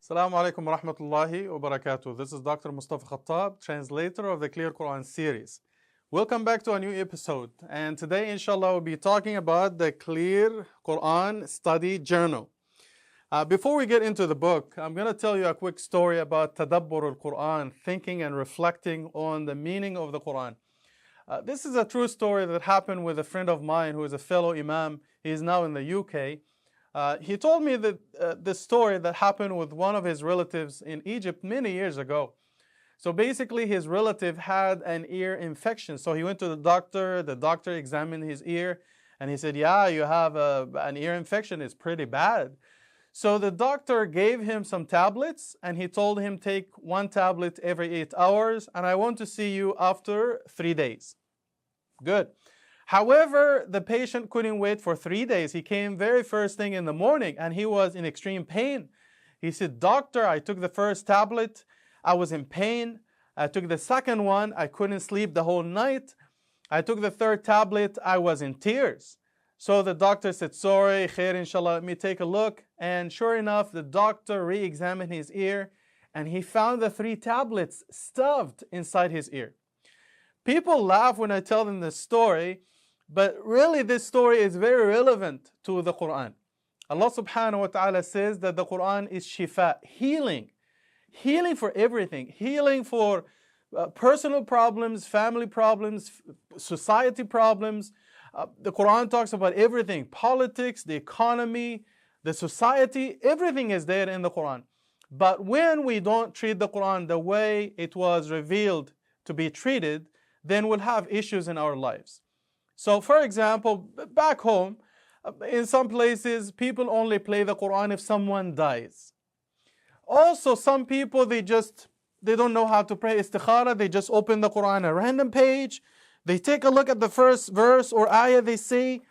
Assalamu alaikum wa rahmatullahi wa barakatuh. This is Dr. Mustafa Khattab, translator of the Clear Quran series. Welcome back to a new episode. And today, inshallah, we'll be talking about the Clear Quran Study Journal. Before we get into the book, I'm going to tell you a quick story about Tadabbur al-Quran, thinking and reflecting on the meaning of the Quran. This is a true story that happened with a friend of mine who is a fellow Imam. He is now in the UK. He told me that this story that happened with one of his relatives in Egypt many years ago. So basically his relative had an ear infection. So he went to the doctor examined his ear, and he said, yeah, you have an ear infection, it's pretty bad. So the doctor gave him some tablets, and he told him, take one tablet every 8 hours, and I want to see you after 3 days. Good. However, the patient couldn't wait for 3 days. He came very first thing in the morning, and he was in extreme pain. He said, doctor, I took the first tablet, I was in pain. I took the second one, I couldn't sleep the whole night. I took the third tablet, I was in tears. So the doctor said, sorry, khair, inshallah, let me take a look. And sure enough, the doctor re-examined his ear, and he found the 3 tablets stuffed inside his ear. People laugh when I tell them this story, but really this story is very relevant to the Quran. Allah subhanahu wa ta'ala says that the Quran is shifa, healing. Healing for everything. Healing for personal problems, family problems, society problems. The Quran talks about everything. Politics, the economy, the society, everything is there in the Quran. But when we don't treat the Quran the way it was revealed to be treated, then we'll have issues in our lives. So for example, back home, in some places, people only play the Quran if someone dies. Also, some people, they don't know how to pray istikhara. They just open the Quran, a random page. They take a look at the first verse or ayah they see,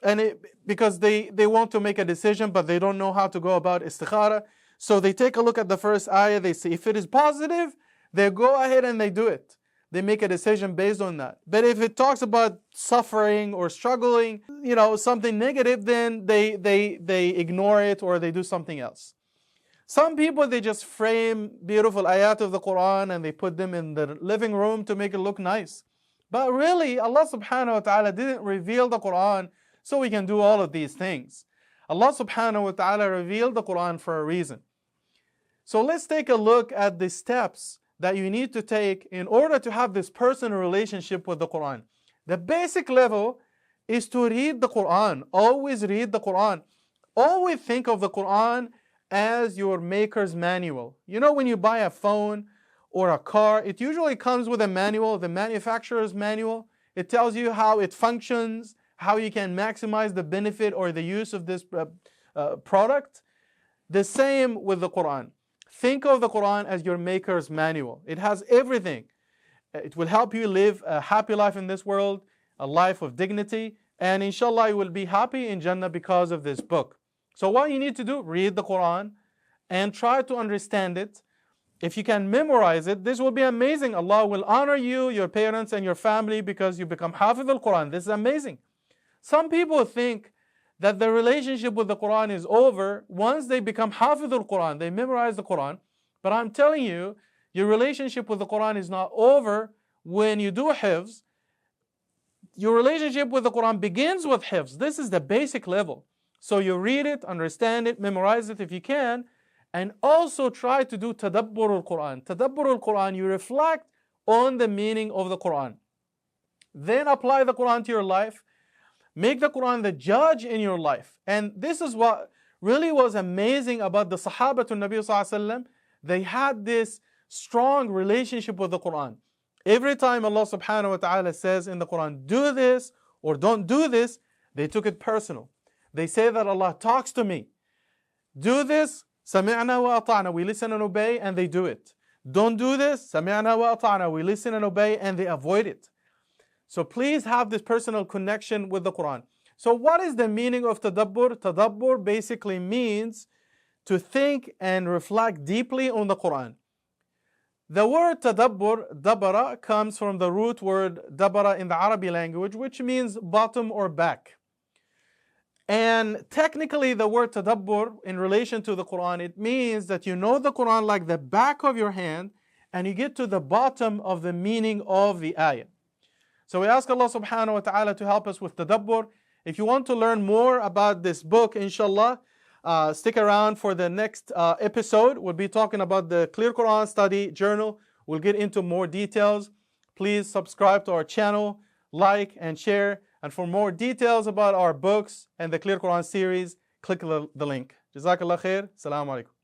and because they want to make a decision, but they don't know how to go about istikhara. So they take a look at the first ayah, they see if it is positive, they go ahead and they do it. They make a decision based on that. But if it talks about suffering or struggling, something negative, then they ignore it or they do something else. Some people, they just frame beautiful ayat of the Quran and they put them in the living room to make it look nice. But really, Allah subhanahu wa ta'ala didn't reveal the Quran so we can do all of these things. Allah subhanahu wa ta'ala revealed the Quran for a reason. So let's take a look at the steps that you need to take in order to have this personal relationship with the Quran. The basic level is to read the Quran. Always read the Quran. Always think of the Quran as your maker's manual. You know, when you buy a phone or a car, it usually comes with a manual, the manufacturer's manual. It tells you how it functions, how you can maximize the benefit or the use of this product. The same with the Quran. Think of the Quran as your maker's manual. It has everything. It will help you live a happy life in this world, a life of dignity, and inshallah you will be happy in Jannah because of this book. So what you need to do, read the Quran and try to understand it. If you can memorize it, this will be amazing. Allah will honor you, your parents and your family because you become Hafiz al-Quran. This is amazing. Some people think that the relationship with the Quran is over once they become Hafiz al-Quran, they memorize the Quran. But I'm telling you, your relationship with the Quran is not over when you do Hifz. Your relationship with the Quran begins with Hifz. This is the basic level. So you read it, understand it, memorize it if you can, and also try to do Tadabbur al-Quran. Tadabbur al-Quran, you reflect on the meaning of the Quran. Then apply the Quran to your life. Make the Quran the judge in your life. And this is what really was amazing about the Sahaba to Nabi Sallallahu Alaihi Wasallam. They had this strong relationship with the Quran. Every time Allah subhanahu wa ta'ala says in the Quran, do this or don't do this, they took it personal. They say that Allah talks to me. Do this, sami'na wa ata'na, we listen and obey, and they do it. Don't do this, sami'na wa ata'na, we listen and obey, and they avoid it. So please have this personal connection with the Quran. So what is the meaning of tadabbur? Tadabbur basically means to think and reflect deeply on the Quran. The word tadabbur, dabara, comes from the root word dabara in the Arabic language, which means bottom or back. And technically, the word tadabbur in relation to the Quran, it means that you know the Quran like the back of your hand and you get to the bottom of the meaning of the ayah. So we ask Allah subhanahu wa ta'ala to help us with tadabbur. If you want to learn more about this book, inshallah, stick around for the next episode. We'll be talking about the Clear Quran Study Journal. We'll get into more details. Please subscribe to our channel, like and share. And for more details about our books and the Clear Quran series, click the link. Jazakallah khair. Assalamu alaikum.